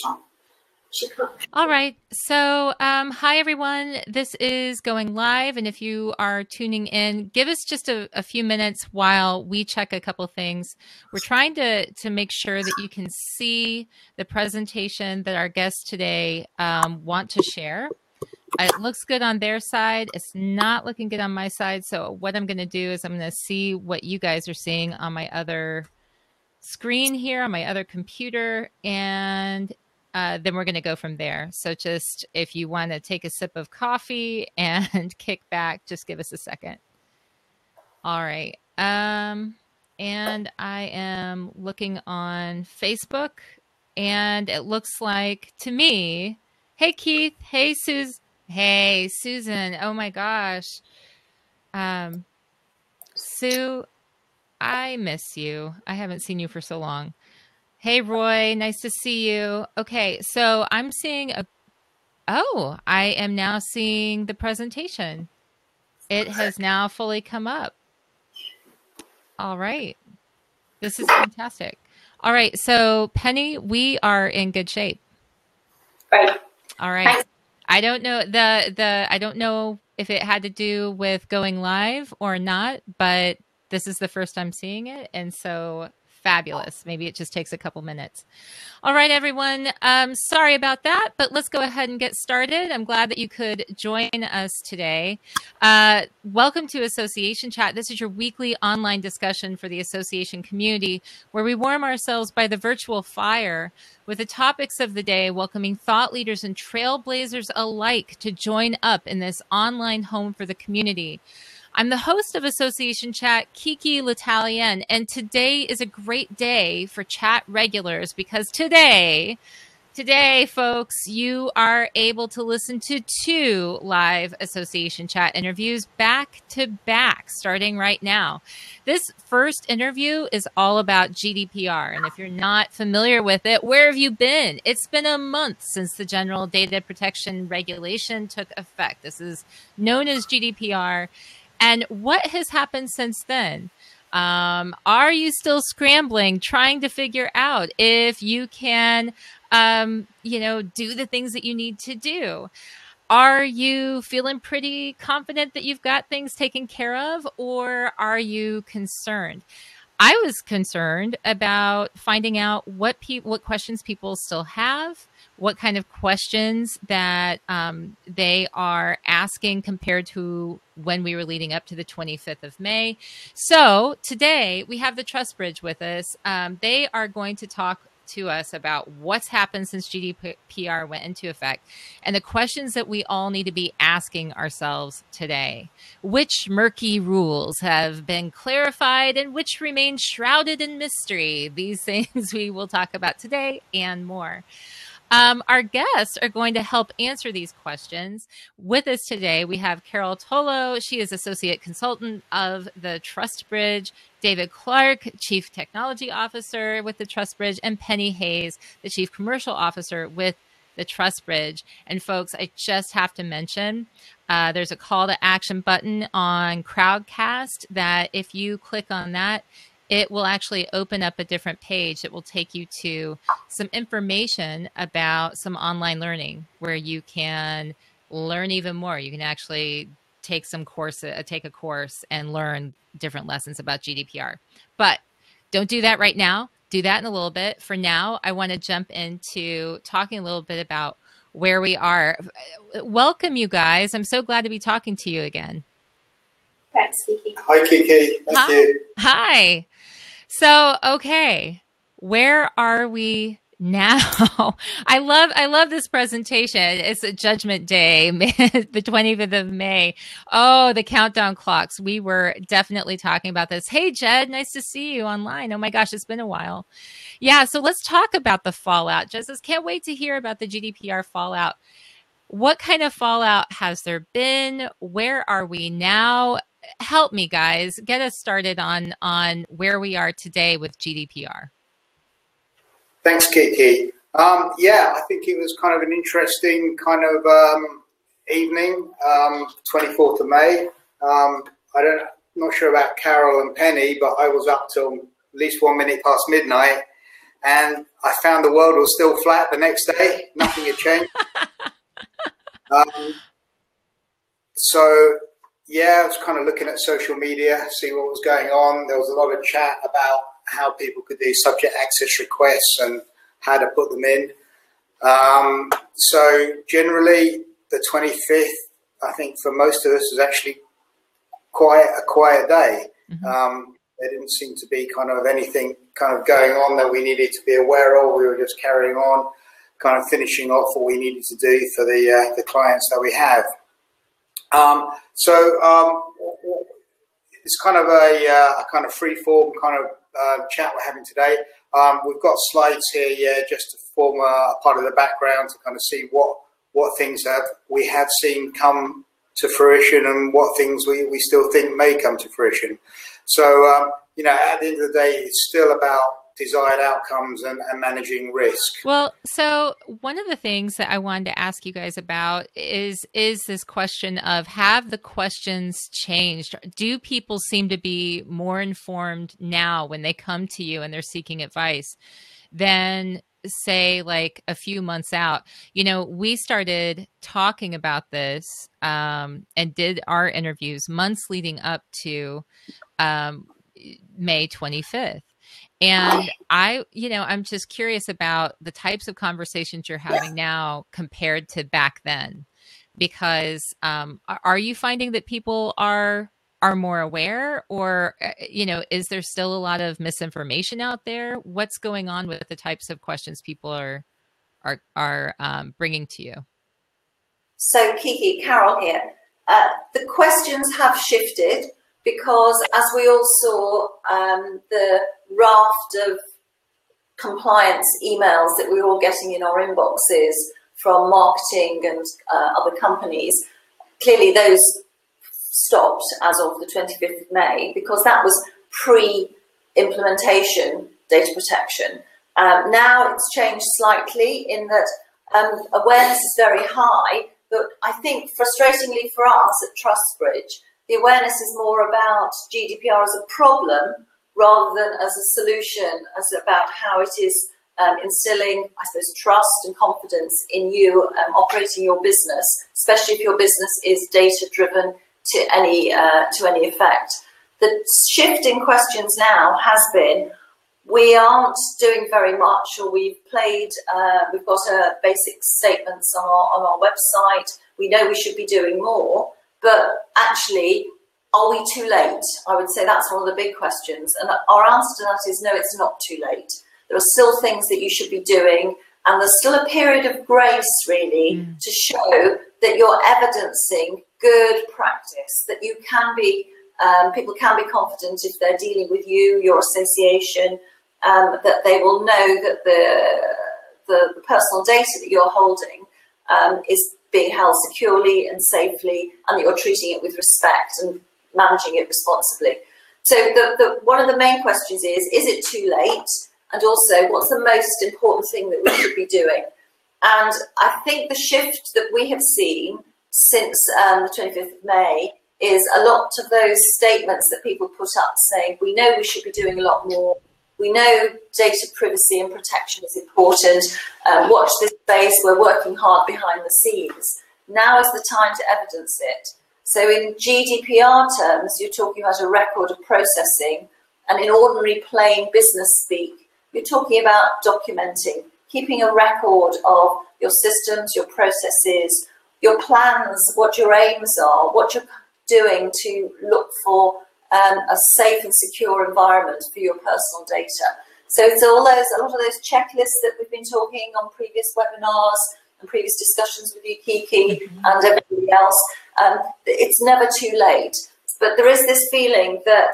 on. She can't. All right. So, hi, everyone. This is going live. And if you are tuning in, give us just a few minutes while we check a couple things. We're trying to make sure that you can see the presentation that our guests today want to share. It looks good on their side. It's not looking good on my side. So what I'm going to do is I'm going to see what you guys are seeing on my other screen here, on my other computer, and then we're going to go from there. So just if you want to take a sip of coffee and kick back, just give us a second. All right. And I am looking on Facebook, and it looks like to me, hey, Keith. Hey, Hey, Susan. Oh, my gosh. Sue, I miss you. I haven't seen you for so long. Hey, Roy. Nice to see you. Okay, so I'm seeing I am now seeing the presentation. It has now fully come up. All right. This is fantastic. All right, so Penny, we are in good shape. Right. All right. I don't know I don't know if it had to do with going live or not, but this is the first time seeing it, and so fabulous. Maybe it just takes a couple minutes. All right, everyone. Sorry about that, but let's go ahead and get started. I'm glad that you could join us today. Welcome to Association Chat. This is your weekly online discussion for the association community, where we warm ourselves by the virtual fire with the topics of the day, welcoming thought leaders and trailblazers alike to join up in this online home for the community. I'm the host of Association Chat, KiKi L'Italien, and today is a great day for chat regulars because today, folks, you are able to listen to 2 live Association Chat interviews back to back, starting right now. This first interview is all about GDPR, and if you're not familiar with it, where have you been? It's been a month since the General Data Protection Regulation took effect. This is known as GDPR. And what has happened since then? Are you still scrambling, trying to figure out if you can, do the things that you need to do? Are you feeling pretty confident that you've got things taken care of, or are you concerned? I was concerned about finding out what questions people still have, what kind of questions that they are asking compared to when we were leading up to the 25th of May. So today we have the Trust Bridge with us. They are going to talk to us about what's happened since GDPR went into effect and the questions that we all need to be asking ourselves today. Which murky rules have been clarified and which remain shrouded in mystery? These things we will talk about today and more. Our guests are going to help answer these questions. With us today, we have Carol Tolo. She is Associate Consultant of the Trust Bridge. David Clark, Chief Technology Officer with the Trust Bridge. And Penny Hayes, the Chief Commercial Officer with the Trust Bridge. And folks, I just have to mention, there's a call to action button on Crowdcast that if you click on that, it will actually open up a different page that will take you to some information about some online learning where you can learn even more. You can actually take a course and learn different lessons about GDPR. But don't do that right now. Do that in a little bit. For now, I want to jump into talking a little bit about where we are. Welcome, you guys. I'm so glad to be talking to you again. Thanks, Kiki. Hi, Kiki. Thank you. Hi. So, okay, where are we now? I love this presentation. It's a Judgment Day, the 25th of May. Oh, the countdown clocks. We were definitely talking about this. Hey, Jed, nice to see you online. Oh my gosh, it's been a while. Yeah, so let's talk about the fallout. Jed says, can't wait to hear about the GDPR fallout. What kind of fallout has there been? Where are we now? Help me, guys. Get us started on where we are today with GDPR. Thanks, Kiki. Yeah, I think it was kind of an interesting kind of evening, 24th of May. Not sure about Carol and Penny, but I was up till at least 1 minute past midnight and I found the world was still flat the next day. Nothing had changed. So, yeah, I was kind of looking at social media, see what was going on. There was a lot of chat about how people could do subject access requests and how to put them in. So generally, the 25th, I think for most of us, was actually quite a quiet day. Mm-hmm. There didn't seem to be kind of anything kind of going on that we needed to be aware of. We were just carrying on, kind of finishing off what we needed to do for the clients that we have. It's kind of a kind of free-form kind of chat we're having today. We've got slides here, just to form a part of the background to kind of see what things we have seen come to fruition and what things we still think may come to fruition. So, you know, at the end of the day, it's still about desired outcomes and managing risk. Well, so one of the things that I wanted to ask you guys about is this question of, have the questions changed? Do people seem to be more informed now when they come to you and they're seeking advice than, say, like a few months out? You know, we started talking about this and did our interviews months leading up to May 25th. And I'm just curious about the types of conversations you're having now compared to back then, because are you finding that people are more aware, or, you know, is there still a lot of misinformation out there? What's going on with the types of questions people are bringing to you? So, KiKi, Carol here. The questions have shifted because, as we all saw, the raft of compliance emails that we were all getting in our inboxes from marketing and other companies, clearly those stopped as of the 25th of May, because that was pre-implementation data protection. Now it's changed slightly in that awareness is very high, but I think frustratingly for us at TrustBridge, the awareness is more about GDPR as a problem rather than as a solution, as about how it is instilling, I suppose, trust and confidence in you operating your business, especially if your business is data-driven to any effect. The shift in questions now has been, we aren't doing very much, or we've got basic statements on our website. We know we should be doing more, but actually, are we too late? I would say that's one of the big questions. And our answer to that is no, it's not too late. There are still things that you should be doing, and there's still a period of grace, really, to show that you're evidencing good practice, that you can be, people can be confident if they're dealing with you, your association, that they will know that the personal data that you're holding is being held securely and safely, and that you're treating it with respect and managing it responsibly. So one of the main questions is it too late? And also, what's the most important thing that we should be doing? And I think the shift that we have seen since the 25th of May is a lot of those statements that people put up saying, we know we should be doing a lot more. We know data privacy and protection is important. Watch this space. We're working hard behind the scenes. Now is the time to evidence it. So in GDPR terms, you're talking about a record of processing. And in ordinary plain business speak, you're talking about documenting, keeping a record of your systems, your processes, your plans, what your aims are, what you're doing to look for a safe and secure environment for your personal data. So it's a lot of those checklists that we've been talking on previous webinars and previous discussions with you, KiKi, and everybody else. It's never too late, but there is this feeling that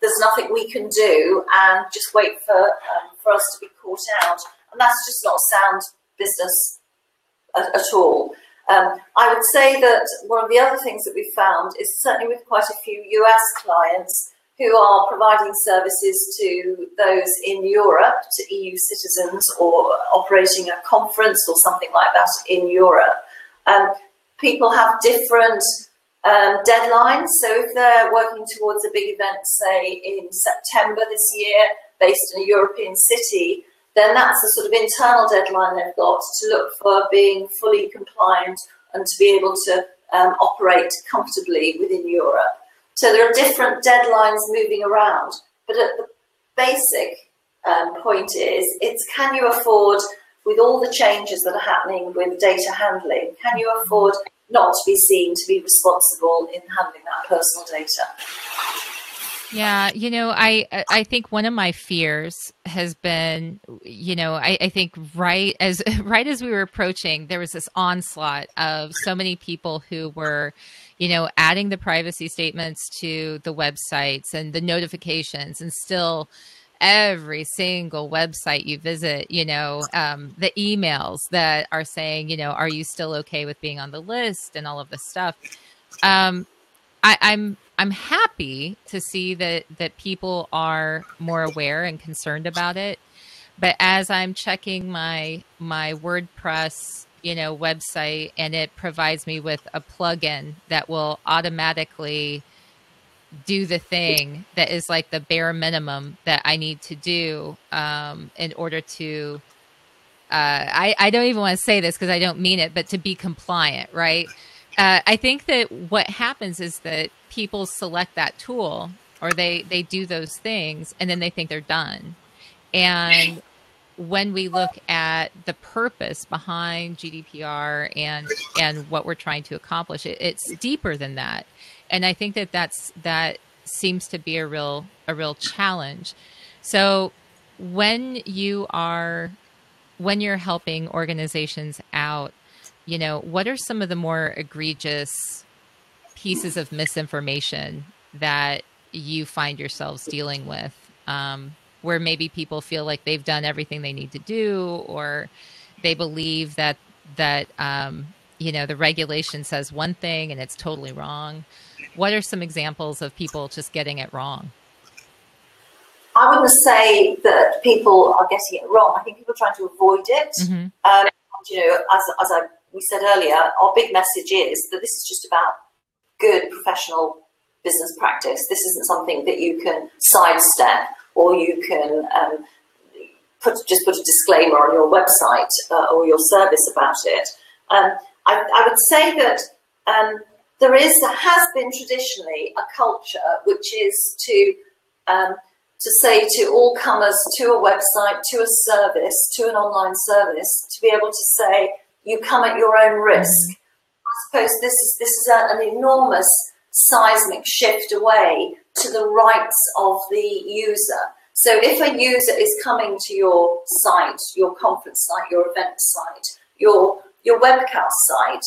there's nothing we can do and just wait for us to be caught out, and that's just not sound business at all. I would say that one of the other things that we've found is, certainly with quite a few US clients who are providing services to those in Europe, to EU citizens, or operating a conference or something like that in Europe, people have different deadlines. So if they're working towards a big event, say in September this year, based in a European city, then that's a sort of internal deadline they've got to look for being fully compliant and to be able to operate comfortably within Europe. So there are different deadlines moving around, but at the basic point is, it's can you afford, with all the changes that are happening with data handling, can you afford not to be seen to be responsible in handling that personal data? Yeah, I think one of my fears has been, I think right as we were approaching, there was this onslaught of so many people who were, adding the privacy statements to the websites and the notifications, and still every single website you visit, the emails that are saying, are you still okay with being on the list and all of this stuff. I'm happy to see that people are more aware and concerned about it. But as I'm checking my WordPress, website, and it provides me with a plugin that will automatically do the thing that is like the bare minimum that I need to do in order to, I don't even want to say this because I don't mean it, but to be compliant, right? I think that what happens is that people select that tool, or they do those things, and then they think they're done. And when we look at the purpose behind GDPR and what we're trying to accomplish, it's deeper than that. And I think that seems to be a real challenge. So when you're helping organizations out, what are some of the more egregious pieces of misinformation that you find yourselves dealing with, where maybe people feel like they've done everything they need to do, or they believe that the regulation says one thing and it's totally wrong? What are some examples of people just getting it wrong? I wouldn't say that people are getting it wrong. I think people are trying to avoid it. Mm-hmm. As we said earlier, our big message is that this is just about good professional business practice. This isn't something that you can sidestep, or you can put a disclaimer on your website or your service about it. I would say that there has been traditionally a culture which is to say to all comers to a website, to a service, to an online service, to be able to say, you come at your own risk. Mm-hmm. I suppose this is an enormous seismic shift away to the rights of the user. So if a user is coming to your site, your conference site, your event site, your webcast site,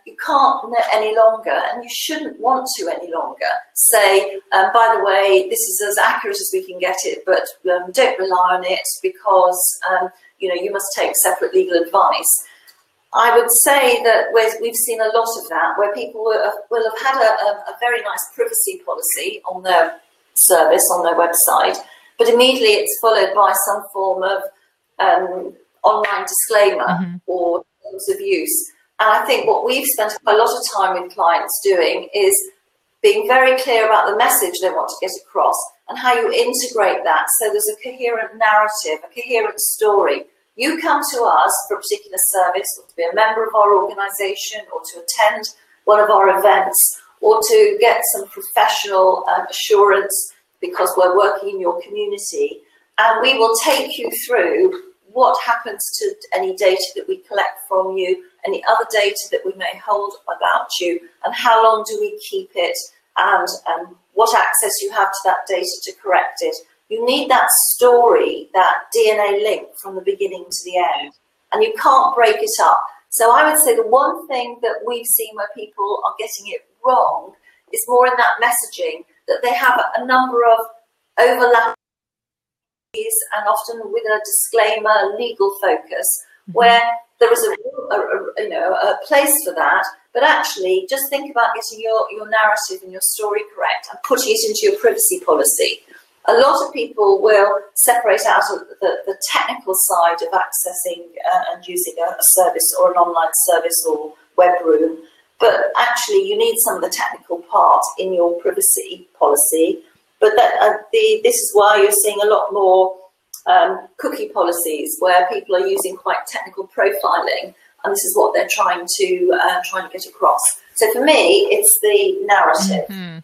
you can't any longer, and you shouldn't want to any longer, say, by the way, this is as accurate as we can get it, but don't rely on it because you must take separate legal advice. I would say that we've seen a lot of that, where people will have had a very nice privacy policy on their service, on their website, but immediately it's followed by some form of online disclaimer mm-hmm. or terms of use. And I think what we've spent a lot of time with clients doing is being very clear about the message they want to get across and how you integrate that so there's a coherent narrative, a coherent story. You come to us for a particular service, or to be a member of our organisation, or to attend one of our events, or to get some professional assurance because we're working in your community, and we will take you through what happens to any data that we collect from you, any other data that we may hold about you, and how long do we keep it, and what access you have to that data to correct it. You need that story, that DNA link from the beginning to the end, and you can't break it up. So I would say the one thing that we've seen where people are getting it wrong is more in that messaging, that they have a number of overlapping and often with a disclaimer, legal focus, where there is a place for that, but actually just think about getting your narrative and your story correct and putting it into your privacy policy. A lot of people will separate out the technical side of accessing and using a service or an online service or web room, but actually you need some of the technical part in your privacy policy. But this is why you're seeing a lot more cookie policies where people are using quite technical profiling, and this is what they're trying to get across. So for me, it's the narrative. Mm-hmm.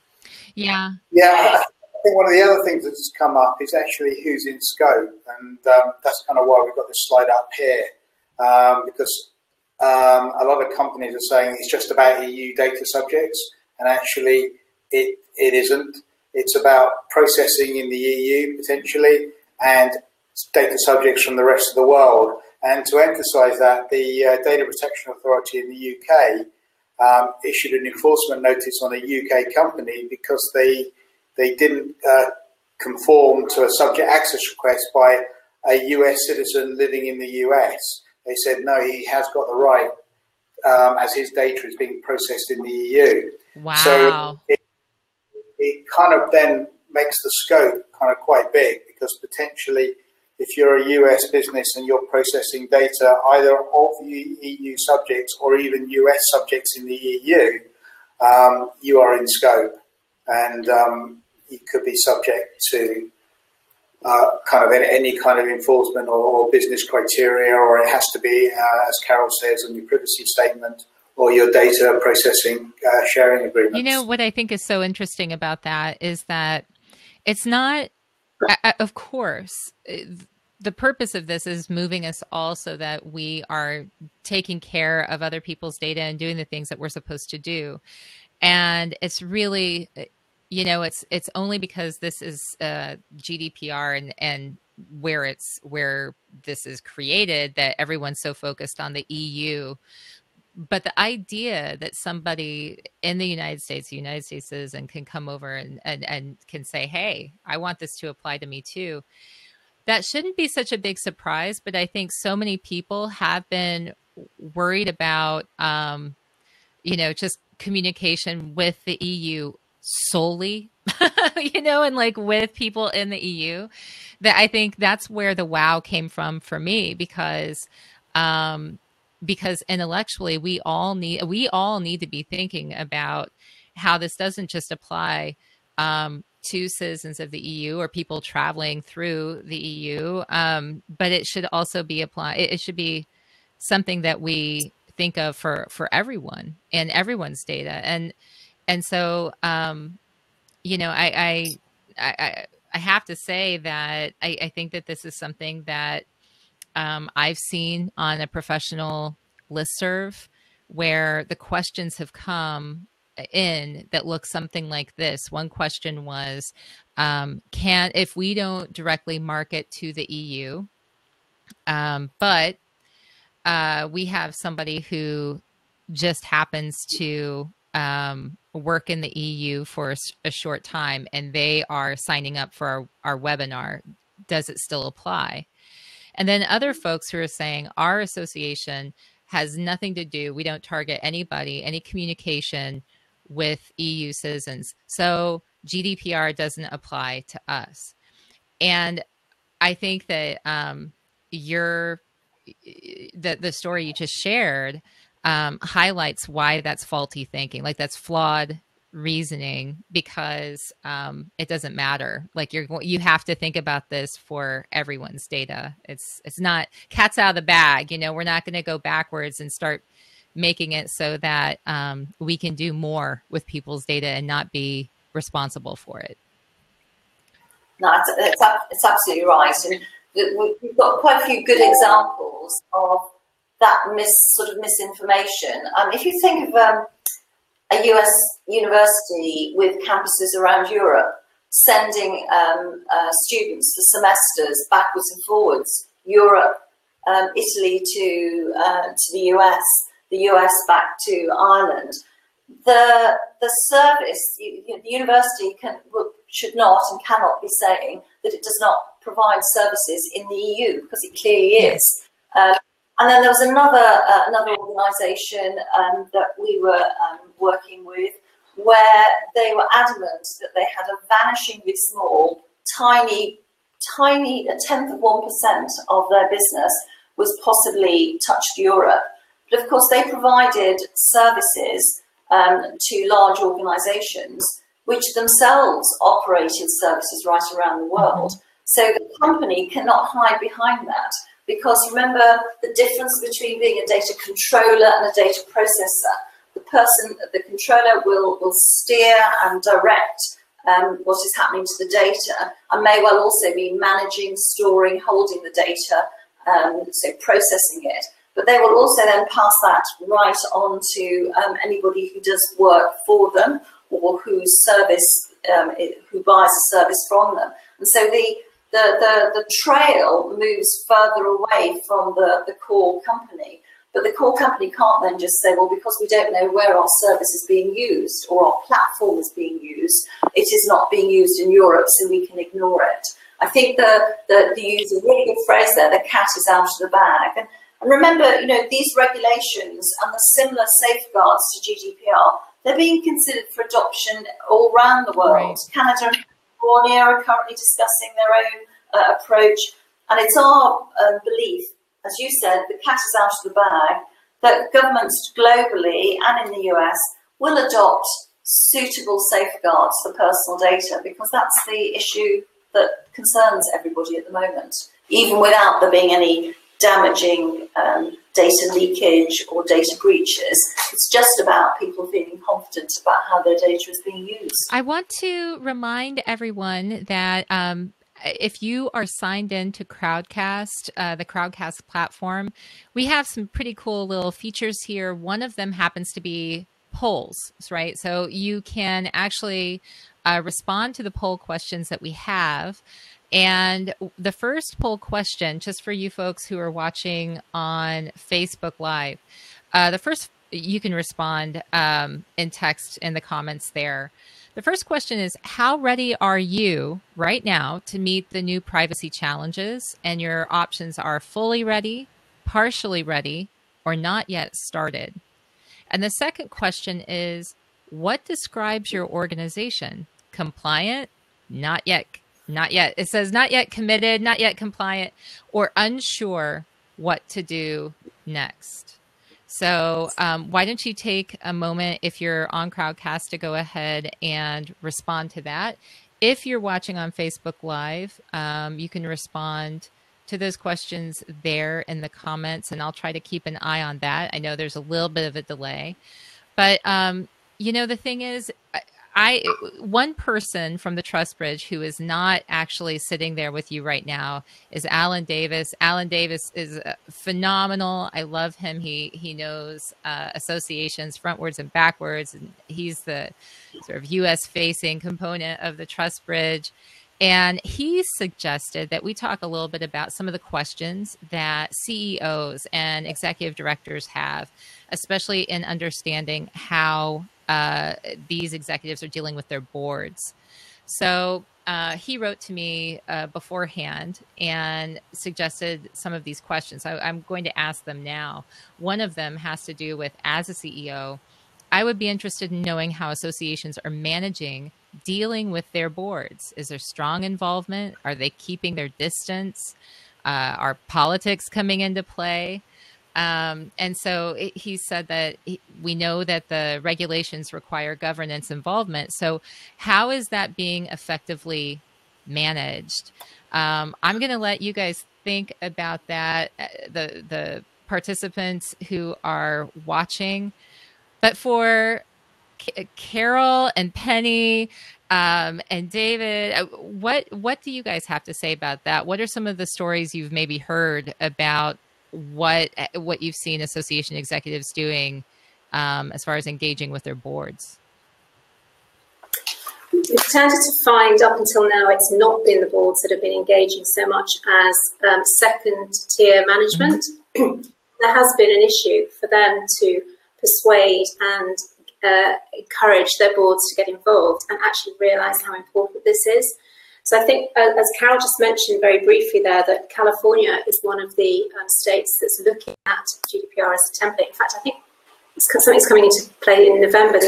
Yeah. Yeah, I think one of the other things that's come up is actually who's in scope, and that's kind of why we've got this slide up here, because a lot of companies are saying it's just about EU data subjects, and actually it isn't. It's about processing in the EU potentially and data subjects from the rest of the world. And to emphasise that, the Data Protection Authority in the UK issued an enforcement notice on a UK company because they didn't conform to a subject access request by a US citizen living in the US. They said, no, he has got the right as his data is being processed in the EU. Wow. So it kind of then makes the scope kind of quite big, because potentially if you're a US business and you're processing data either of EU subjects or even US subjects in the EU, you are in scope, and you could be subject to kind of any kind of enforcement or business criteria, or it has to be, as Carol says, in your privacy statement or your data processing sharing agreements. You know, what I think is so interesting about that is that it's not, of course, the purpose of this is moving us all so that we are taking care of other people's data and doing the things that we're supposed to do. And it's really, you know, it's only because this is GDPR and where this is created that everyone's so focused on the EU. But the idea that somebody in the United States citizen can come over and can say, hey, I want this to apply to me too, that shouldn't be such a big surprise. But I think so many people have been worried about, you know, just communication with the EU solely, you know, and like with people in the EU, that I think that's where the wow came from for me, because intellectually we all need to be thinking about how this doesn't just apply to citizens of the EU or people traveling through the EU, but it should also be applied. It should be something that we think of for everyone and everyone's data. And so, you know, I have to say that I think that this is something that I've seen on a professional listserv where the questions have come in that look something like this. One question was, if we don't directly market to the EU, but we have somebody who just happens to work in the EU for a short time and they are signing up for our webinar, does it still apply? And then other folks who are saying our association has nothing to do, we don't target anybody, any communication with EU citizens. So GDPR doesn't apply to us. And I think that the story you just shared highlights why that's faulty thinking, like that's flawed reasoning, because it doesn't matter. Like you have to think about this for everyone's data. It's not cat's out of the bag. You know, we're not going to go backwards and start making it so that we can do more with people's data and not be responsible for it. No, it's absolutely right. And we've got quite a few good examples of that sort of misinformation. If you think of a US university with campuses around Europe sending students for semesters backwards and forwards, Europe, Italy to the US back to Ireland, the service, the university should not and cannot be saying that it does not provide services in the EU, because it clearly is. And then there was another organisation that we were working with, where they were adamant that they had a vanishingly small, tiny, a tenth of 1% of their business was possibly touched Europe. But of course, they provided services to large organisations which themselves operated services right around the world. So the company cannot hide behind that, because remember the difference between being a data controller and a data processor. The controller will steer and direct what is happening to the data, and may well also be managing, storing, holding the data, so processing it. But they will also then pass that right on to anybody who does work for them, or whose service, who buys a service from them. And so the trail moves further away from the core company. But the core company can't then just say, well, because we don't know where our service is being used or our platform is being used, it is not being used in Europe, so we can ignore it. I think you use a really good phrase there, the cat is out of the bag. And remember, these regulations and the similar safeguards to GDPR, they're being considered for adoption all around the world. Right. Canada and California are currently discussing their own approach. And it's our belief, as you said, the cat is out of the bag, that governments globally and in the US will adopt suitable safeguards for personal data, because that's the issue that concerns everybody at the moment, even without there being any damaging data leakage or data breaches. It's just about people feeling confident about how their data is being used. I want to remind everyone that if you are signed in to Crowdcast, the Crowdcast platform, we have some pretty cool little features here. One of them happens to be polls, right? So you can actually respond to the poll questions that we have. And the first poll question, just for you folks who are watching on Facebook Live, you can respond in text in the comments there. The first question is, how ready are you right now to meet the new privacy challenges? And your options are fully ready, partially ready, or not yet started. And the second question is, what describes your organization? Compliant, not yet. Not yet. It says not yet committed, not yet compliant, or unsure what to do next. So why don't you take a moment, if you're on Crowdcast, to go ahead and respond to that. If you're watching on Facebook Live, you can respond to those questions there in the comments, and I'll try to keep an eye on that. I know there's a little bit of a delay, but the thing is, one person from the Trust Bridge who is not actually sitting there with you right now is Alan Davis. Alan Davis is phenomenal. I love him. He knows associations frontwards and backwards, and he's the sort of U.S. facing component of the Trust Bridge. And he suggested that we talk a little bit about some of the questions that CEOs and executive directors have, especially in understanding how these executives are dealing with their boards. So he wrote to me beforehand and suggested some of these questions. I'm going to ask them now. One of them has to do with, as a CEO, I would be interested in knowing how associations are managing dealing with their boards. Is there strong involvement? Are they keeping their distance? Are politics coming into play? And so he said that we know that the regulations require governance involvement. So how is that being effectively managed? I'm going to let you guys think about that, the participants who are watching. But for Carol and Penny and David, what do you guys have to say about that? What are some of the stories you've maybe heard about what you've seen association executives doing as far as engaging with their boards? We've tended to find, up until now, it's not been the boards that have been engaging so much as second-tier management. There has been an issue for them to persuade and encourage their boards to get involved and actually realise how important this is. So I think, as Carol just mentioned very briefly there, that California is one of the states that's looking at GDPR as a template. In fact, I think something's coming into play in November.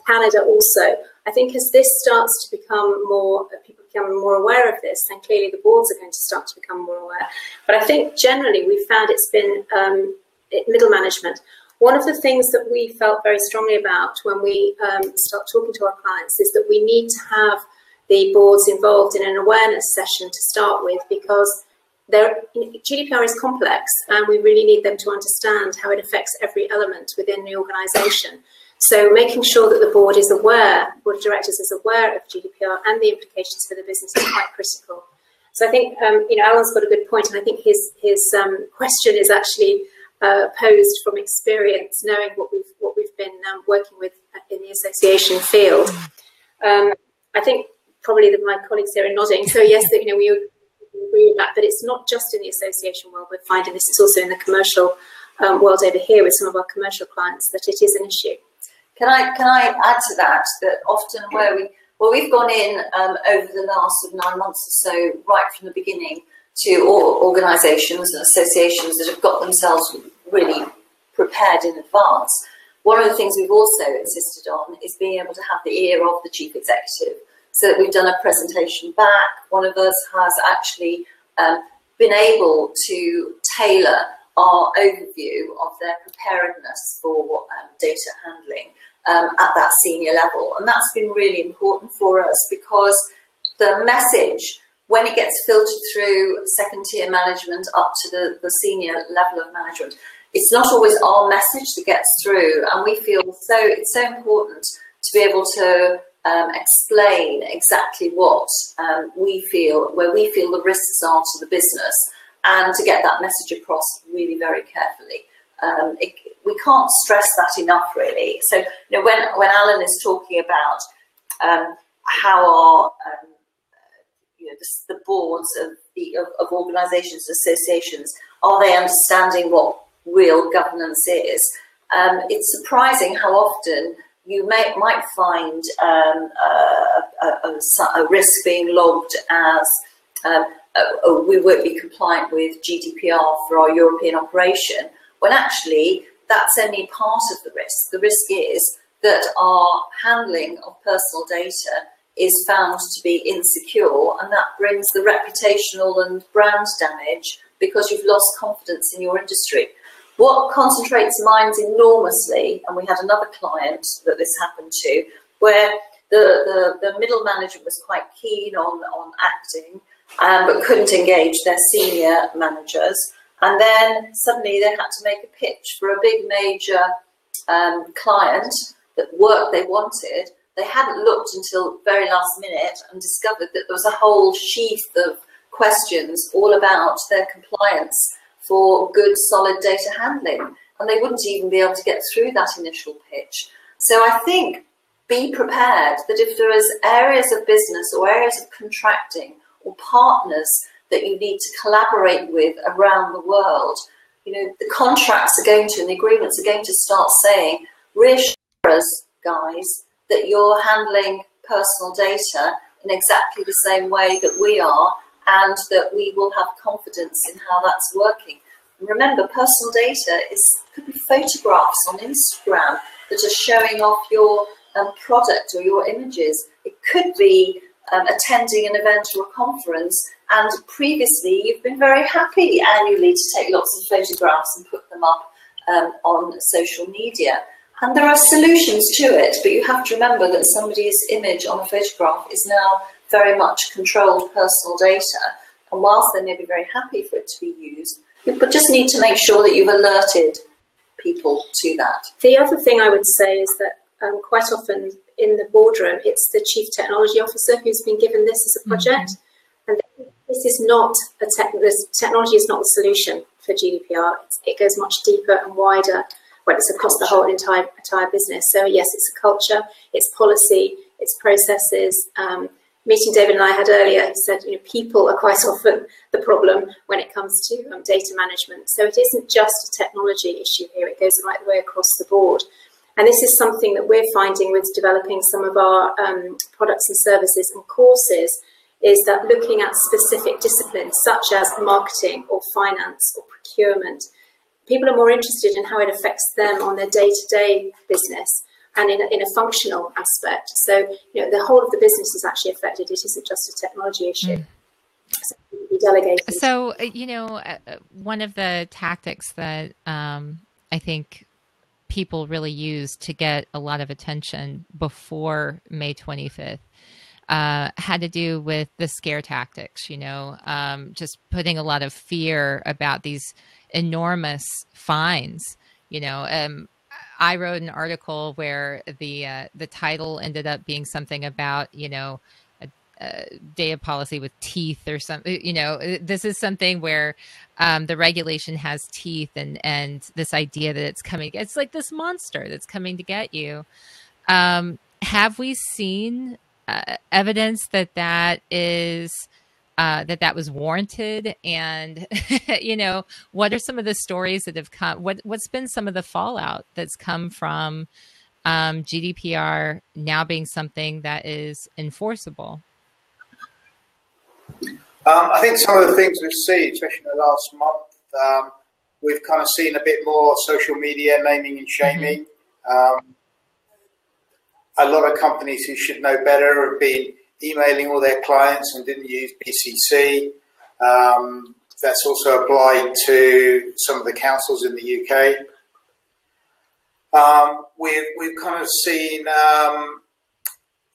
Canada also. I think as this starts to become more, people become more aware of this, then clearly the boards are going to start to become more aware. But I think generally we've found it's been middle management. One of the things that we felt very strongly about when we start talking to our clients is that we need to have the boards involved in an awareness session to start with, because GDPR is complex and we really need them to understand how it affects every element within the organisation. So making sure that the board is aware, board of directors is aware of GDPR and the implications for the business is quite critical. So I think, Alan's got a good point, and I think his question is actually posed from experience, knowing what we've been working with in the association field. I think probably that my colleagues here are nodding. So yes, we agree with that, but it's not just in the association world. We're finding this is also in the commercial world over here with some of our commercial clients, that it is an issue. Can I add to that often where we've gone in over the last 9 months or so, right from the beginning, to organisations and associations that have got themselves really prepared in advance. One of the things we've also insisted on is being able to have the ear of the chief executive, so that we've done a presentation back. One of us has actually been able to tailor our overview of their preparedness for data handling at that senior level. And that's been really important for us, because the message, when it gets filtered through second tier management up to the senior level of management, it's not always our message that gets through. And we feel it's so important to be able to explain exactly what where we feel the risks are to the business, and to get that message across really very carefully. We can't stress that enough, really. So when Alan is talking about how our the boards of organisations, associations, are they understanding what real governance is? It's surprising how often you might find a risk being logged as we won't be compliant with GDPR for our European operation, when actually that's only part of the risk. The risk is that our handling of personal data is found to be insecure, and that brings the reputational and brand damage because you've lost confidence in your industry. What concentrates minds enormously, and we had another client that this happened to, where the middle management was quite keen on acting, but couldn't engage their senior managers. And then suddenly they had to make a pitch for a big major client that work they wanted. They hadn't looked until very last minute and discovered that there was a whole sheath of questions all about their compliance for good, solid data handling. And they wouldn't even be able to get through that initial pitch. So I think be prepared that if there is areas of business or areas of contracting or partners that you need to collaborate with around the world, the contracts are going to, and the agreements are going to start saying, reassure us, guys, that you're handling personal data in exactly the same way that we are, and that we will have confidence in how that's working. And remember, personal data could be photographs on Instagram that are showing off your product or your images. It could be attending an event or a conference, and previously you've been very happy annually to take lots of photographs and put them up on social media. And there are solutions to it, but you have to remember that somebody's image on a photograph is now very much controlled personal data. And whilst they may be very happy for it to be used, you just need to make sure that you've alerted people to that. The other thing I would say is that quite often in the boardroom, it's the chief technology officer who's been given this as a project. Mm-hmm. And this is not this technology is not the solution for GDPR. It goes much deeper and wider. Well, it's across the whole entire business. So yes, it's a culture, it's policy, it's processes. Meeting David and I had earlier, he said, people are quite often the problem when it comes to data management. So it isn't just a technology issue here; it goes right the way across the board. And this is something that we're finding with developing some of our products and services and courses, is that looking at specific disciplines such as marketing or finance or procurement, people are more interested in how it affects them on their day-to-day business and in a functional aspect. So, the whole of the business is actually affected. It isn't just a technology issue. So, be delegated. So, one of the tactics that I think people really used to get a lot of attention before May 25th had to do with the scare tactics, just putting a lot of fear about these enormous fines. I wrote an article where the title ended up being something about, data policy with teeth or something. This is something where the regulation has teeth, and this idea that it's like this monster that's coming to get you. Have we seen evidence that is that was warranted? And what are some of the stories that have come? What's been some of the fallout that's come from GDPR now being something that is enforceable? I think some of the things we've seen, especially in the last month, we've kind of seen a bit more social media naming and shaming. A lot of companies who should know better have been emailing all their clients and didn't use BCC. That's also applied to some of the councils in the UK. We've kind of seen a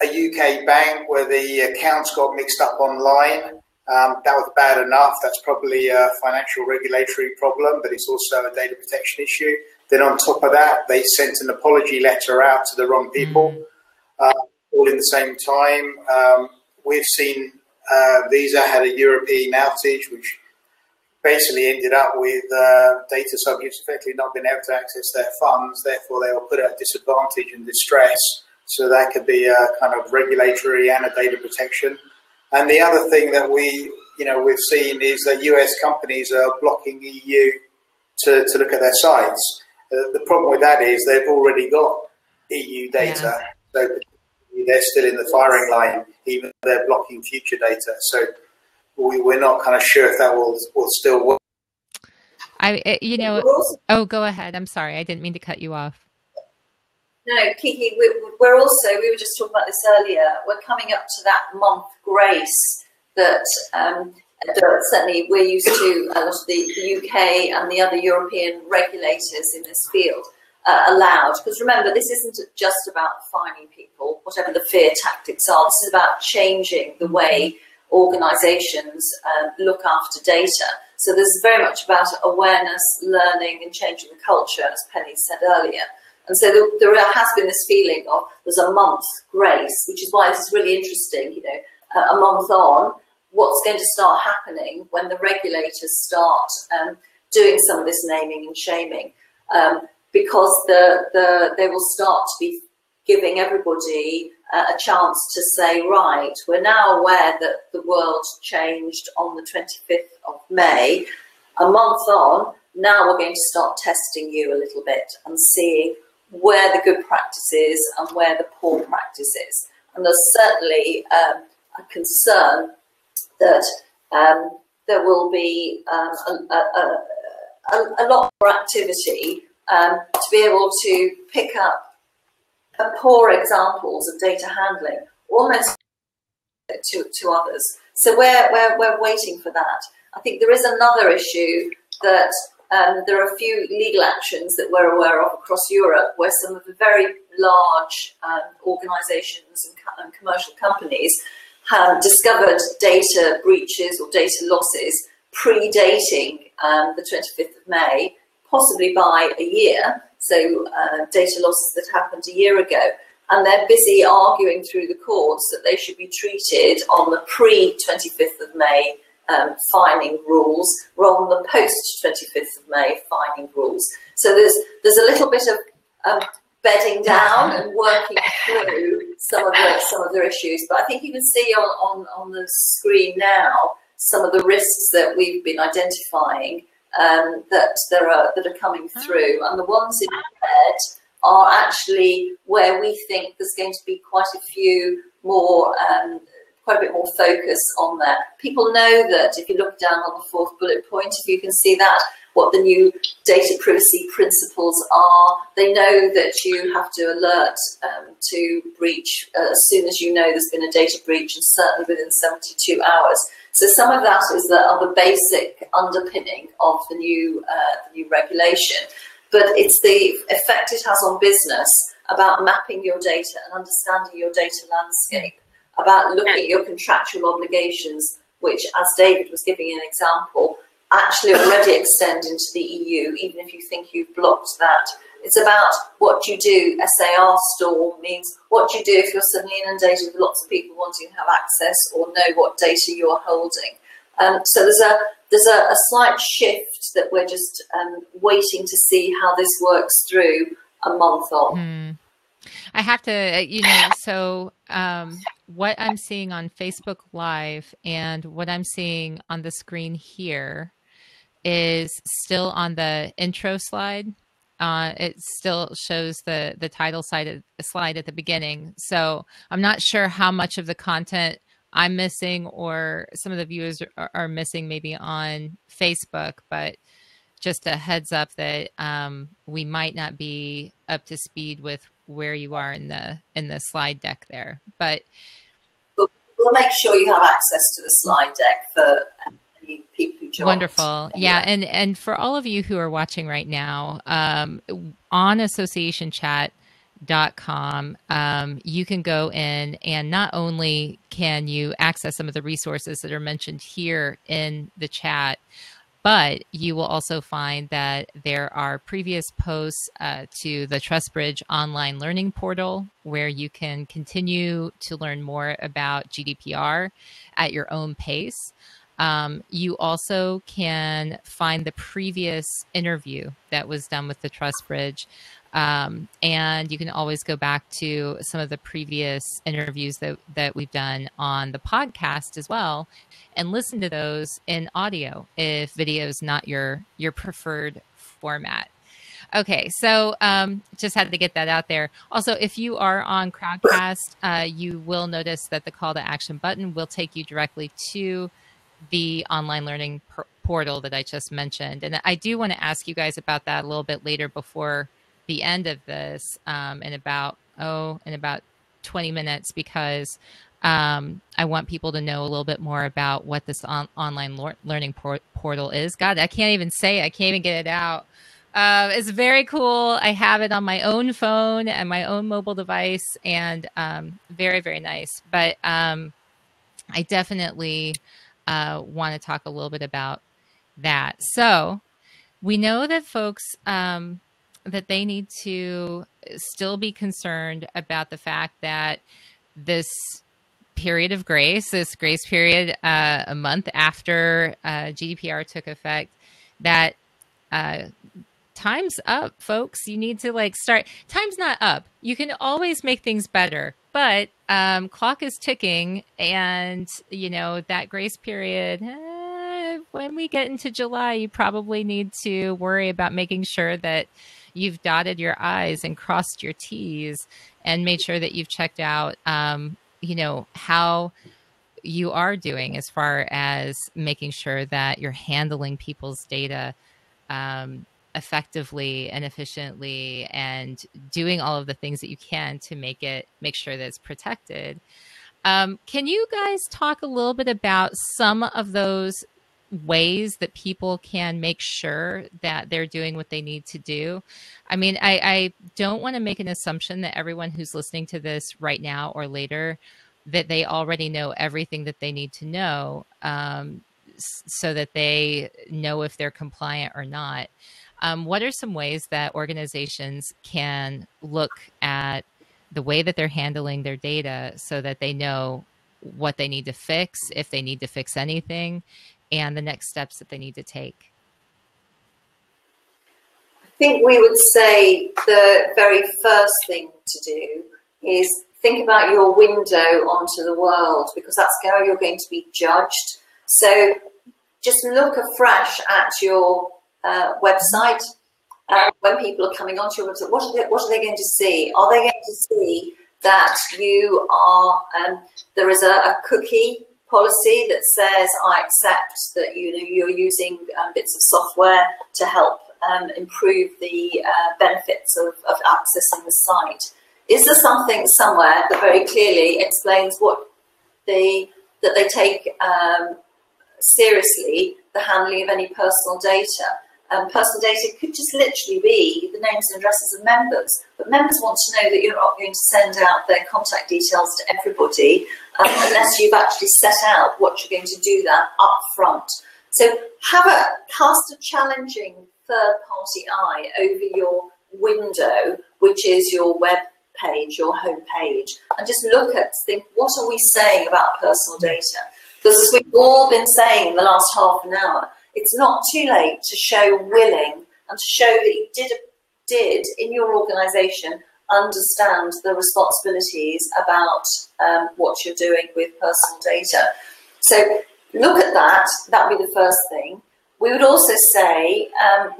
UK bank where the accounts got mixed up online. That was bad enough. That's probably a financial regulatory problem, but it's also a data protection issue. Then on top of that, they sent an apology letter out to the wrong people, all in the same time. We've seen Visa had a European outage, which basically ended up with data subjects effectively not being able to access their funds. Therefore, they were put at a disadvantage and distress. So that could be a kind of regulatory and a data protection. And the other thing that we've seen is that US companies are blocking EU to look at their sites. The problem with that is they've already got EU data, so they're still in the firing line, even though they're blocking future data. So we're not kind of sure if that will still work. Oh, go ahead. I'm sorry, I didn't mean to cut you off. No, KiKi, we were just talking about this earlier, we're coming up to that month grace that certainly we're used to, a lot of the UK and the other European regulators in this field allowed. Because remember, this isn't just about fining people, whatever the fear tactics are. This is about changing the way organisations look after data. So there's very much about awareness, learning and changing the culture, as Penny said earlier. And so there has been this feeling of there's a month grace, which is why this is really interesting, a month on, what's going to start happening when the regulators start doing some of this naming and shaming, because they will start to be giving everybody a chance to say, right, we're now aware that the world changed on the 25th of May, a month on, now we're going to start testing you a little bit and seeing where the good practice is and where the poor practice is. And there's certainly a concern that there will be a lot more activity to be able to pick up poor examples of data handling, almost to others. So we're waiting for that. I think there is another issue that there are a few legal actions that we're aware of across Europe where some of the very large organisations and commercial companies have discovered data breaches or data losses predating the 25th of May, possibly by a year. So data losses that happened a year ago. And they're busy arguing through the courts that they should be treated on the pre-25th of May fining rules rather than the post-25th of May fining rules. So there's a little bit of bedding down and working through some of their issues. But I think you can see on the screen now some of the risks that we've been identifying that are coming through, and the ones in red are actually where we think there's going to be quite a bit more focus on that. People know that if you look down on the fourth bullet point, if you can see that, what the new data privacy principles are. They know that you have to alert to breach as soon as you know there's been a data breach, and certainly within 72 hours. So some of that is the basic underpinning of the new regulation. but it's the effect it has on business about mapping your data and understanding your data landscape, about looking at your contractual obligations, which, as David was giving an example, actually already extend into the EU, even if you think you've blocked that. It's about what you do. SAR storm means what you do if you're suddenly inundated with lots of people wanting to have access or know what data you're holding. So there's a slight shift that we're just waiting to see how this works through a month on. I have to, so what I'm seeing on Facebook Live and what I'm seeing on the screen here is still on the intro slide. It still shows the title slide at the beginning. So I'm not sure how much of the content I'm missing or some of the viewers are missing maybe on Facebook, but just a heads up that we might not be up to speed with where you are in the slide deck there. But we'll make sure you have access to the slide deck for any people who join. Wonderful. Yeah. And for all of you who are watching right now, on assnchat.com, you can go in and not only can you access some of the resources that are mentioned here in the chat, but you will also find that there are previous posts to the TrustBridge online learning portal where you can continue to learn more about GDPR at your own pace. You also can find the previous interview that was done with the TrustBridge. And you can always go back to some of the previous interviews that we've done on the podcast as well and listen to those in audio if video is not your preferred format. Okay, so just had to get that out there. Also, if you are on Crowdcast, you will notice that the call to action button will take you directly to the online learning portal that I just mentioned. And I do want to ask you guys about that a little bit later before the end of this in about 20 minutes, because I want people to know a little bit more about what this online learning portal is. God, I can't even say it. I can't even get it out. It's very cool. I have it on my own phone and my own mobile device, and very, very nice. But I definitely want to talk a little bit about that. So we know that folks that they need to still be concerned about the fact that this period of grace, this grace period a month after GDPR took effect, that time's up, folks. You need to start. Time's not up. You can always make things better, but clock is ticking, and that grace period, when we get into July, you probably need to worry about making sure that you've dotted your I's and crossed your T's and made sure that you've checked out, how you are doing as far as making sure that you're handling people's data effectively and efficiently and doing all of the things that you can to make sure that it's protected. Can you guys talk a little bit about some of those ways that people can make sure that they're doing what they need to do? I mean, I don't want to make an assumption that everyone who's listening to this right now or later, that they already know everything that they need to know so that they know if they're compliant or not. What are some ways that organizations can look at the way that they're handling their data so that they know what they need to fix, if they need to fix anything, and the next steps that they need to take? I think we would say the very first thing to do is think about your window onto the world, because that's how you're going to be judged. So just look afresh at your website. When people are coming onto your website, what are they going to see? Are they going to see that you are, there is a cookie policy that says, I accept that you're using bits of software to help improve the benefits of accessing the site? Is there something somewhere that very clearly explains that they take seriously the handling of any personal data? Personal data could just literally be the names and addresses of members, but members want to know that you're not going to send out their contact details to everybody unless you've actually set out what you're going to do that up front. So cast a challenging third-party eye over your window, which is your web page, your home page, and just think, what are we saying about personal data? Because as we've all been saying in the last half an hour, it's not too late to show willing and to show that you did in your organisation understand the responsibilities about what you're doing with personal data. So look at that. That would be the first thing. We would also say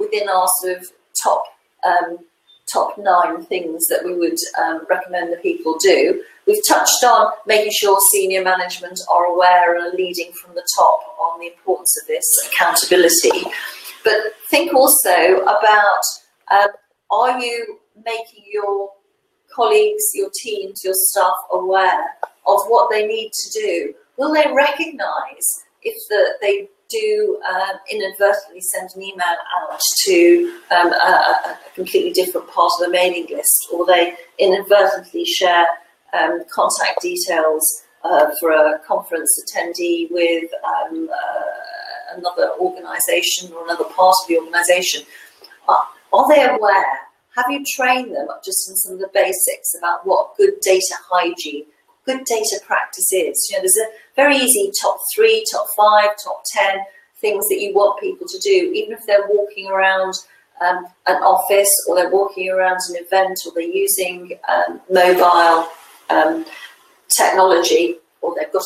within our sort of top 9 things that we would recommend that people do. We've touched on making sure senior management are aware and are leading from the top on the importance of this accountability. But think also about, are you making your colleagues, your teams, your staff aware of what they need to do? Will they recognise if they do inadvertently send an email out to a completely different part of the mailing list, or they inadvertently share contact details for a conference attendee with another organisation or another part of the organisation? Are they aware? Have you trained them just in some of the basics about what good data hygiene, good data practice is? You know, there's a very easy top 3, top 5, top 10 things that you want people to do, even if they're walking around an office, or they're walking around an event, or they're using mobile technology, or they've got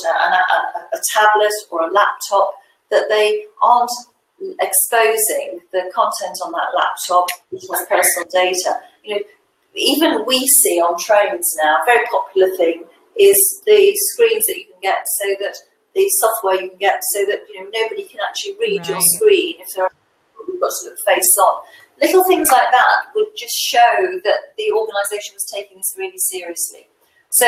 a tablet or a laptop, that they aren't exposing the content on that laptop, which has personal data. You know, even we see on trains now, a very popular thing is the screens that you can get, so that the software you can get, so that nobody can actually read your screen if you've got to look face on. Little things like that would just show that the organisation was taking this really seriously. So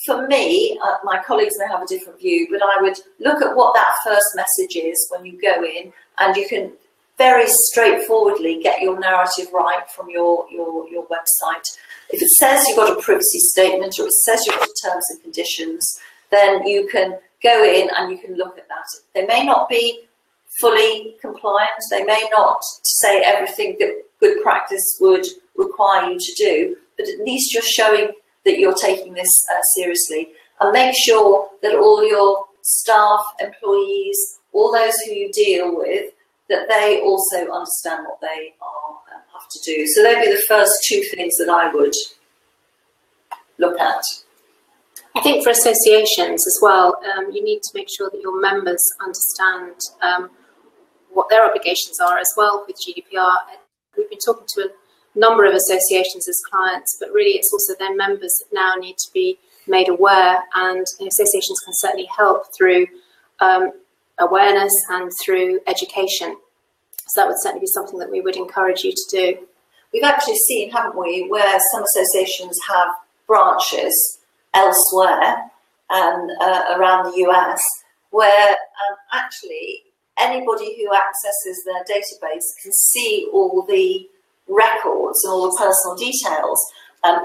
for me, my colleagues may have a different view, but I would look at what that first message is when you go in, and you can very straightforwardly get your narrative right from your website. If it says you've got a privacy statement, or it says you've got terms and conditions, then you can go in and you can look at that. They may not be fully compliant, they may not say everything that good practice would require you to do, but at least you're showing that you're taking this seriously. And make sure that all your staff, employees, all those who you deal with, that they also understand what they have to do. So they'd be the first 2 things that I would look at. I think for associations as well, you need to make sure that your members understand what their obligations are as well with GDPR. We've been talking to a number of associations as clients, but really it's also their members that now need to be made aware, and associations can certainly help through awareness and through education. So that would certainly be something that we would encourage you to do. We've actually seen, haven't we, where some associations have branches elsewhere and around the US, where actually anybody who accesses their database can see all the records and all the personal details,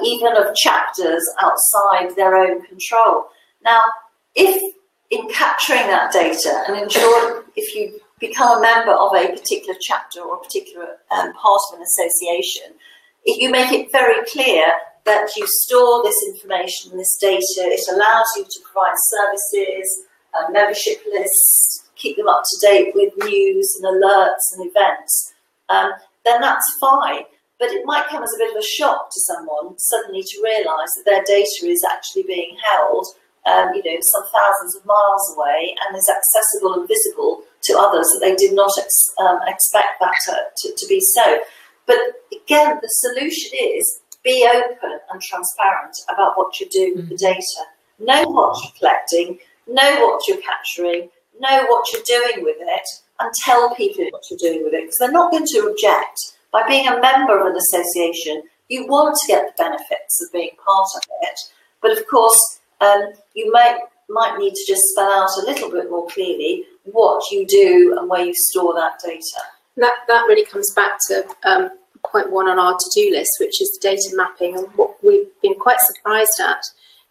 even of chapters outside their own control. Now, if in capturing that data, and ensure if you become a member of a particular chapter or a particular part of an association, if you make it very clear that you store this information, this data, it allows you to provide services, membership lists, keep them up to date with news and alerts and events, then that's fine. But it might come as a bit of a shock to someone suddenly to realise that their data is actually being held, some thousands of miles away, and is accessible and visible to others that they did not expect that to be so. But again, the solution is be open and transparent about what you're doing with the data. Know what you're collecting, know what you're capturing, know what you're doing with it, and tell people what you're doing with it, because they're not going to object. By being a member of an association, you want to get the benefits of being part of it. But of course, you might need to just spell out a little bit more clearly what you do and where you store that data. That really comes back to point one on our to-do list, which is data mapping. And what we've been quite surprised at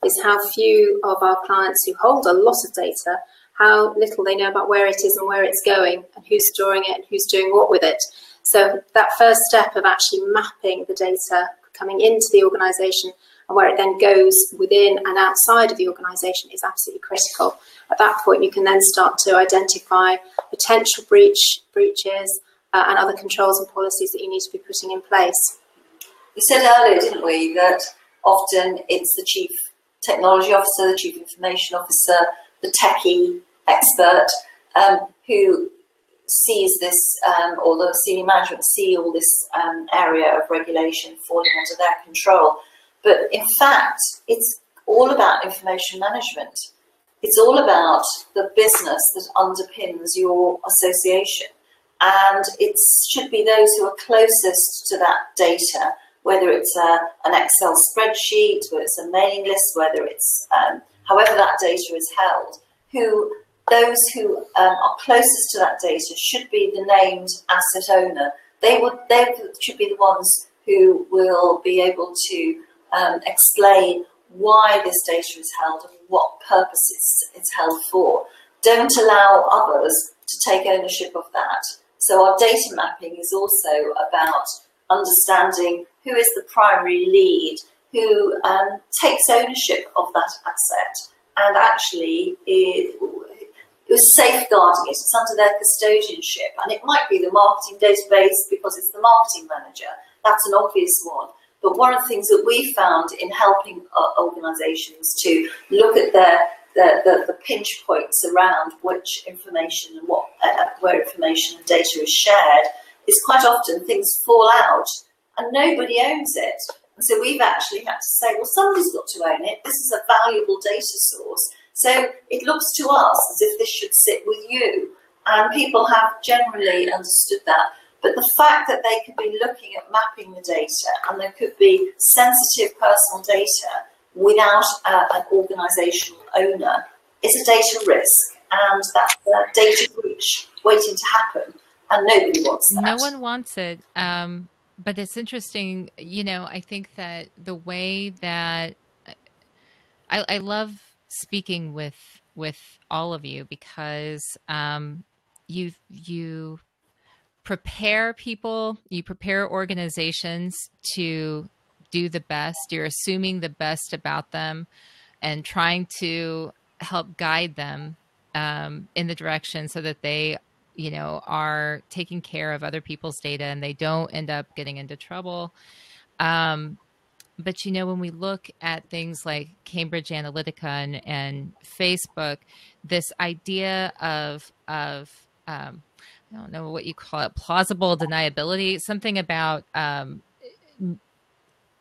is how few of our clients who hold a lot of data, how little they know about where it is and where it's going and who's storing it and who's doing what with it. So that first step of actually mapping the data coming into the organisation and where it then goes within and outside of the organisation is absolutely critical. At that point, you can then start to identify potential breaches and other controls and policies that you need to be putting in place. We said earlier, didn't we, that often it's the chief technology officer, the chief information officer, the techie expert who sees this, or the senior management see all this area of regulation falling under their control. But in fact, it's all about information management. It's all about the business that underpins your association. And it should be those who are closest to that data, whether it's an Excel spreadsheet, whether it's a mailing list, whether it's however that data is held, those who are closest to that data should be the named asset owner. They should be the ones who will be able to explain why this data is held and what purpose it's held for. Don't allow others to take ownership of that. So our data mapping is also about understanding who is the primary lead, who takes ownership of that asset and actually is safeguarding it. It's under their custodianship. And it might be the marketing database because it's the marketing manager. That's an obvious one. But one of the things that we found in helping organisations to look at the pinch points around which information and where information and data is shared is quite often things fall out and nobody owns it. And so we've actually had to say, well, somebody's got to own it. This is a valuable data source. So it looks to us as if this should sit with you. And people have generally understood that. But the fact that they could be looking at mapping the data and there could be sensitive personal data without an organisational owner is a data risk, and that's a data breach waiting to happen, and nobody wants that. No one wants it, but it's interesting, I think that the way that I love speaking with all of you because you prepare people, you prepare organizations to do the best. You're assuming the best about them and trying to help guide them in the direction so that they, are taking care of other people's data and they don't end up getting into trouble. But, when we look at things like Cambridge Analytica and Facebook, this idea of I don't know what you call it, plausible deniability, something about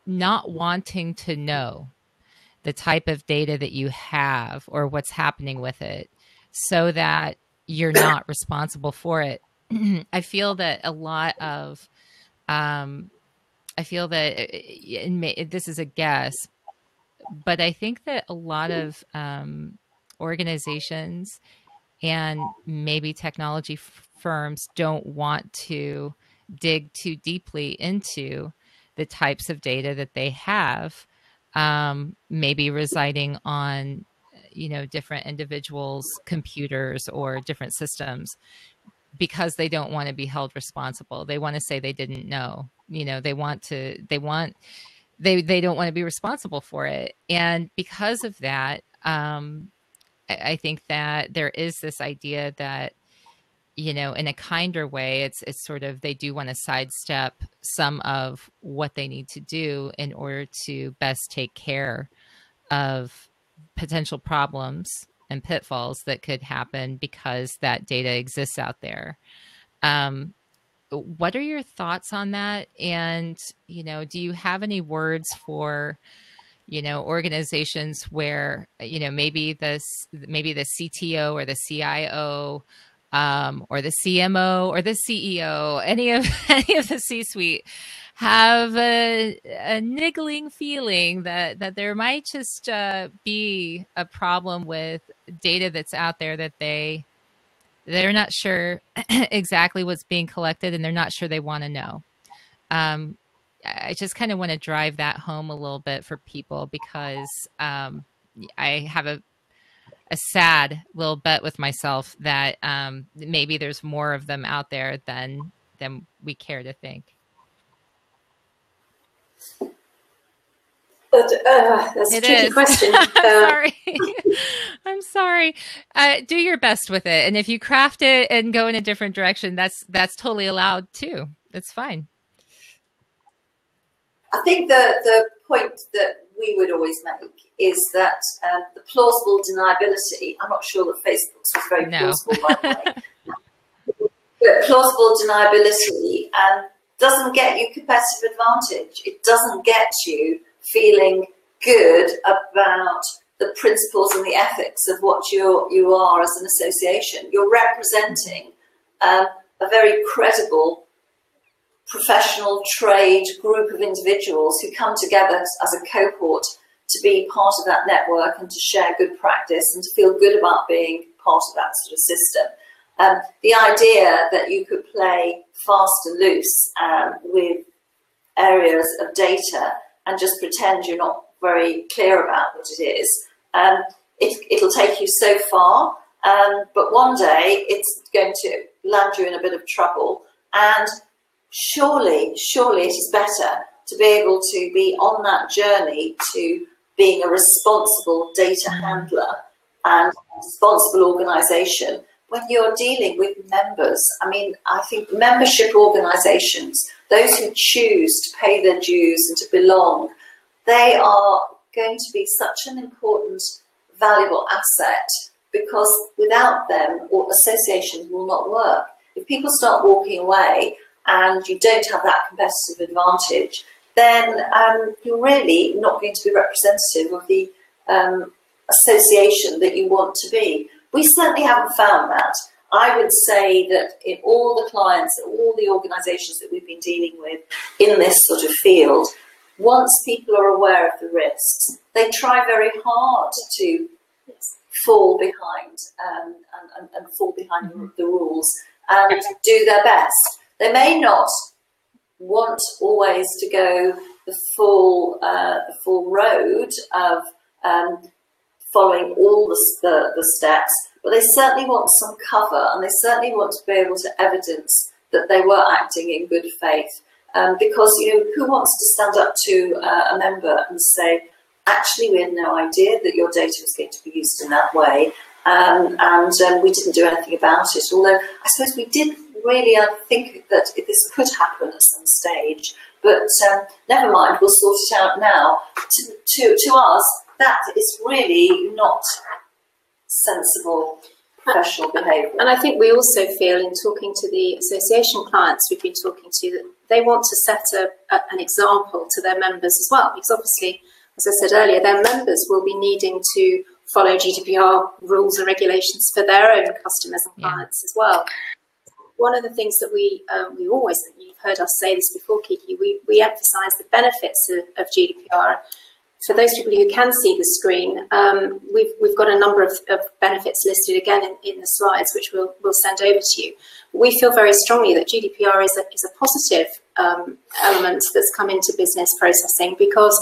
not wanting to know the type of data that you have or what's happening with it so that you're not responsible for it. I feel that a lot of, this is a guess, but I think that a lot of organizations and maybe technology firms don't want to dig too deeply into the types of data that they have, maybe residing on, different individuals' computers or different systems, because they don't want to be held responsible. They want to say they didn't know. They don't want to be responsible for it. And because of that, I think that there is this idea that, in a kinder way, it's sort of, they do want to sidestep some of what they need to do in order to best take care of potential problems and pitfalls that could happen because that data exists out there. What are your thoughts on that? And, do you have any words for, organizations where, maybe the CTO or the CIO or the CMO or the CEO, any of the C-suite have a niggling feeling that there might just be a problem with data that's out there that they they're not sure exactly what's being collected, and they're not sure they want to know. I just kind of want to drive that home a little bit for people, because I have a sad little bet with myself that maybe there's more of them out there than we care to think. That's a tricky question. Sorry. I'm sorry. Do your best with it. And if you craft it and go in a different direction, that's totally allowed too. It's fine. I think the point that we would always make is that the plausible deniability, I'm not sure that Facebook's was very plausible, by the way, but plausible deniability doesn't get you competitive advantage. It doesn't get you feeling good about the principles and the ethics of what you are as an association. You're representing a very credible professional trade group of individuals who come together as a cohort to be part of that network and to share good practice and to feel good about being part of that sort of system. The idea that you could play fast and loose with areas of data and just pretend you're not very clear about what it is, it'll take you so far, but one day it's going to land you in a bit of trouble. And surely it is better to be able to be on that journey to being a responsible data handler and a responsible organisation when you're dealing with members. I mean, I think membership organisations, those who choose to pay their dues and to belong, they are going to be such an important, valuable asset, because without them, associations will not work. If people start walking away and you don't have that competitive advantage, then you're really not going to be representative of the association that you want to be. We certainly haven't found that. I would say that in all the clients, all the organisations that we've been dealing with in this sort of field, once people are aware of the risks, they try very hard to fall behind and fall behind the rules and do their best. They may not want always to go the full road of following all the steps, but they certainly want some cover, and they certainly want to be able to evidence that they were acting in good faith. Because, you know, who wants to stand up to a member and say, actually, we had no idea that your data was going to be used in that way, and we didn't do anything about it. Although I suppose we did really think that this could happen at some stage, but never mind, we'll sort it out now. To us, that is really not sensible professional behaviour. And I think we also feel, in talking to the association clients we've been talking to, that they want to set an example to their members as well, because obviously, as I said earlier, their members will be needing to follow GDPR rules and regulations for their own customers and clients as well. One of the things that we always, you've heard us say this before, KiKi, we emphasise the benefits of GDPR. For those people who can see the screen, we've got a number of benefits listed again in the slides, which we'll send over to you. We feel very strongly that GDPR is a positive element that's come into business processing, because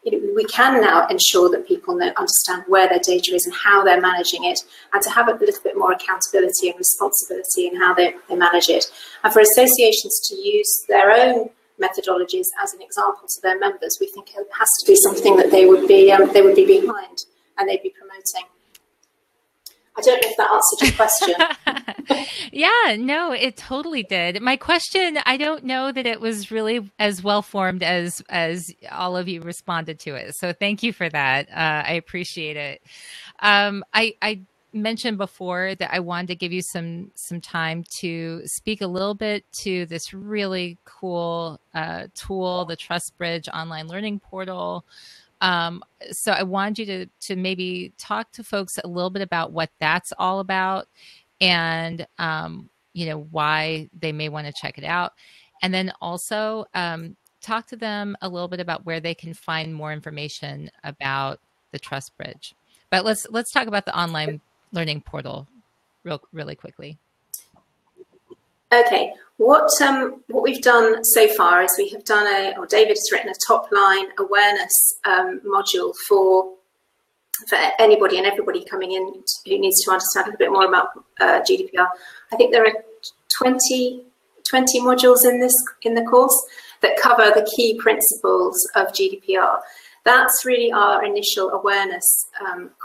we can now ensure that people understand where their data is and how they're managing it, and to have a little bit more accountability and responsibility in how they manage it. And for associations to use their own methodologies as an example to their members, we think it has to be something that they would be behind and they'd be promoting. I don't know if that answered your question. Yeah, no, it totally did. My question, I don't know that it was really as well formed as all of you responded to it. So thank you for that. I appreciate it. I mentioned before that I wanted to give you some time to speak a little bit to this really cool tool, the TrustBridge online learning portal. So I wanted you to maybe talk to folks a little bit about what that's all about, and why they may want to check it out, and then also talk to them a little bit about where they can find more information about the TrustBridge. But let's talk about the online learning portal really quickly. Okay, what we've done so far is we have done David has written a top line awareness module for anybody and everybody coming in who needs to understand a little bit more about GDPR. I think there are 20 modules in the course that cover the key principles of GDPR. That's really our initial awareness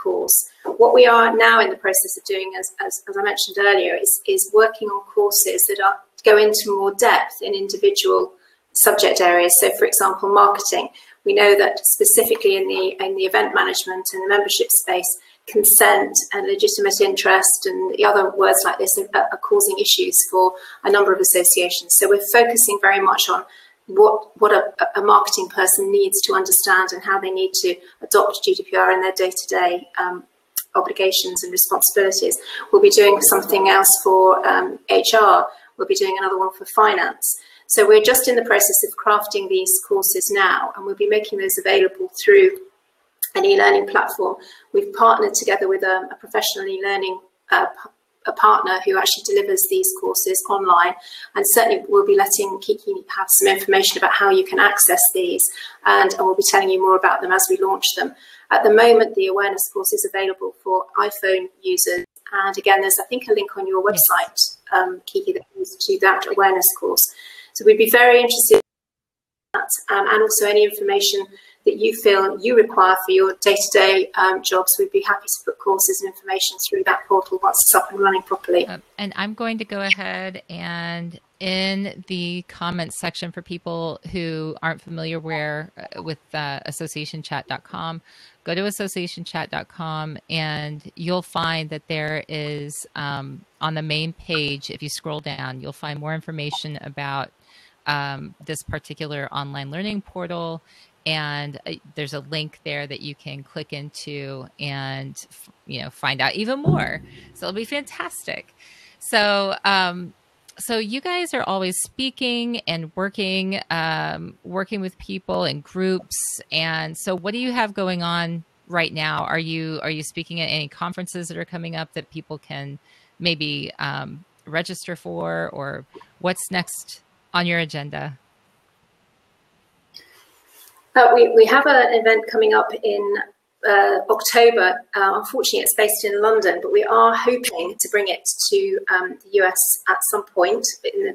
course. What we are now in the process of doing, as I mentioned earlier, is working on courses that go into more depth in individual subject areas. So, for example, marketing. We know that specifically in the event management and the membership space, consent and legitimate interest and the other words like this are causing issues for a number of associations. So we're focusing very much on what a marketing person needs to understand and how they need to adopt GDPR in their day-to-day obligations and responsibilities. We'll be doing something else for HR. We'll be doing another one for finance. So we're just in the process of crafting these courses now, and we'll be making those available through an e-learning platform. We've partnered together with a professional e-learning a partner who actually delivers these courses online, and certainly we'll be letting KiKi have some information about how you can access these, and we'll be telling you more about them as we launch them. At the moment, the awareness course is available for iPhone users, and again, there's I think a link on your website, KiKi, that goes to that awareness course. So we'd be very interested in that, and also any information that you feel you require for your day-to-day jobs. We'd be happy to put courses and information through that portal once it's up and running properly. And I'm going to go ahead and in the comments section for people who aren't familiar with associationchat.com, go to associationchat.com and you'll find that there is on the main page, if you scroll down, you'll find more information about this particular online learning portal. And there's a link there that you can click into and, find out even more. So it'll be fantastic. So, so you guys are always speaking and working with people in groups. And so what do you have going on right now? Are you speaking at any conferences that are coming up that people can maybe register for, or what's next on your agenda? We have an event coming up in October. Unfortunately, it's based in London, but we are hoping to bring it to the US at some point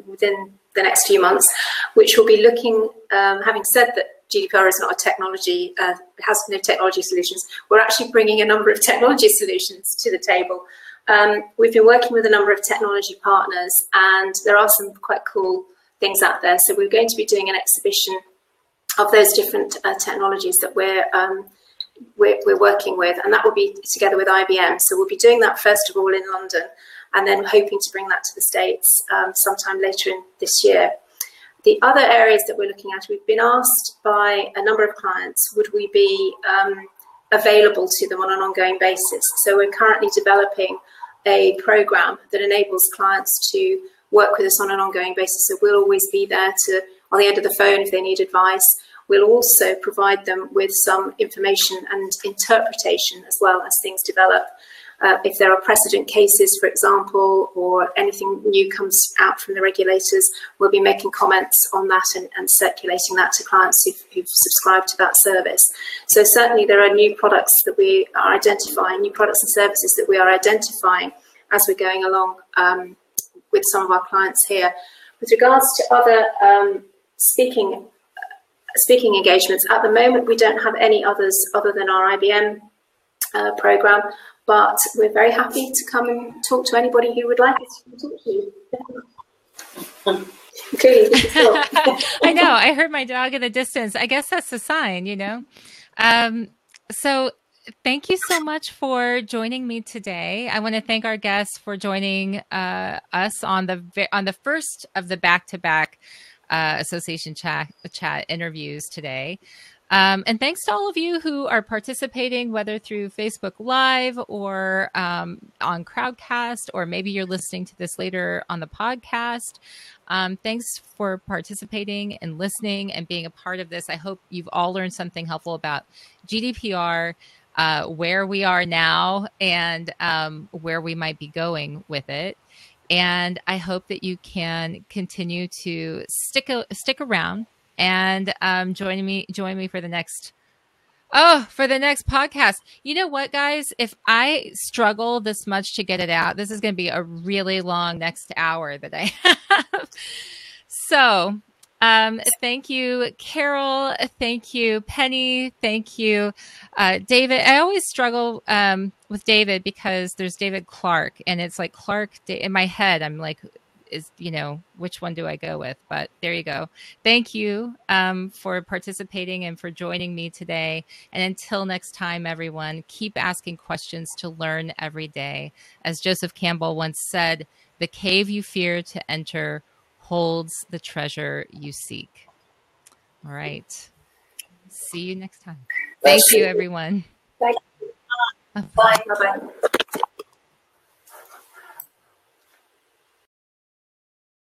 within the next few months, which will be looking, having said that GDPR is not a technology, it has no technology solutions, we're actually bringing a number of technology solutions to the table. We've been working with a number of technology partners, and there are some quite cool things out there. So we're going to be doing an exhibition of those different technologies that we're working with, and that will be together with IBM. So we'll be doing that first of all in London, and then hoping to bring that to the States sometime later in this year. The other areas that we're looking at, we've been asked by a number of clients, would we be available to them on an ongoing basis? So we're currently developing a program that enables clients to work with us on an ongoing basis. So we'll always be there on the end of the phone if they need advice. We'll also provide them with some information and interpretation as well as things develop. If there are precedent cases, for example, or anything new comes out from the regulators, we'll be making comments on that and circulating that to clients who've subscribed to that service. So certainly there are new products that we are identifying, new products and services that we are identifying as we're going along with some of our clients here. With regards to other speaking engagements, at the moment we don't have any others other than our IBM program, but we're very happy to come and talk to anybody who would like us to talk to you. I know, I heard my dog in the distance. I guess that's a sign, So thank you so much for joining me today. I want to thank our guests for joining us on the first of the back-to-back Association Chat interviews today. And thanks to all of you who are participating, whether through Facebook Live or on Crowdcast, or maybe you're listening to this later on the podcast. Thanks for participating and listening and being a part of this. I hope you've all learned something helpful about GDPR, where we are now, and where we might be going with it. And I hope that you can continue to stick around and join me for the next podcast. You know what, guys? If I struggle this much to get it out, this is going to be a really long next hour that I have. So thank you, Carol. Thank you, Penny. Thank you, David. I always struggle with David because there's David Clark, and it's like Clark in my head. I'm like, which one do I go with? But there you go. Thank you for participating and for joining me today. And until next time, everyone, keep asking questions to learn every day. As Joseph Campbell once said, the cave you fear to enter holds the treasure you seek. All right. See you next time. Thank you, everyone. Bye. Bye. Bye.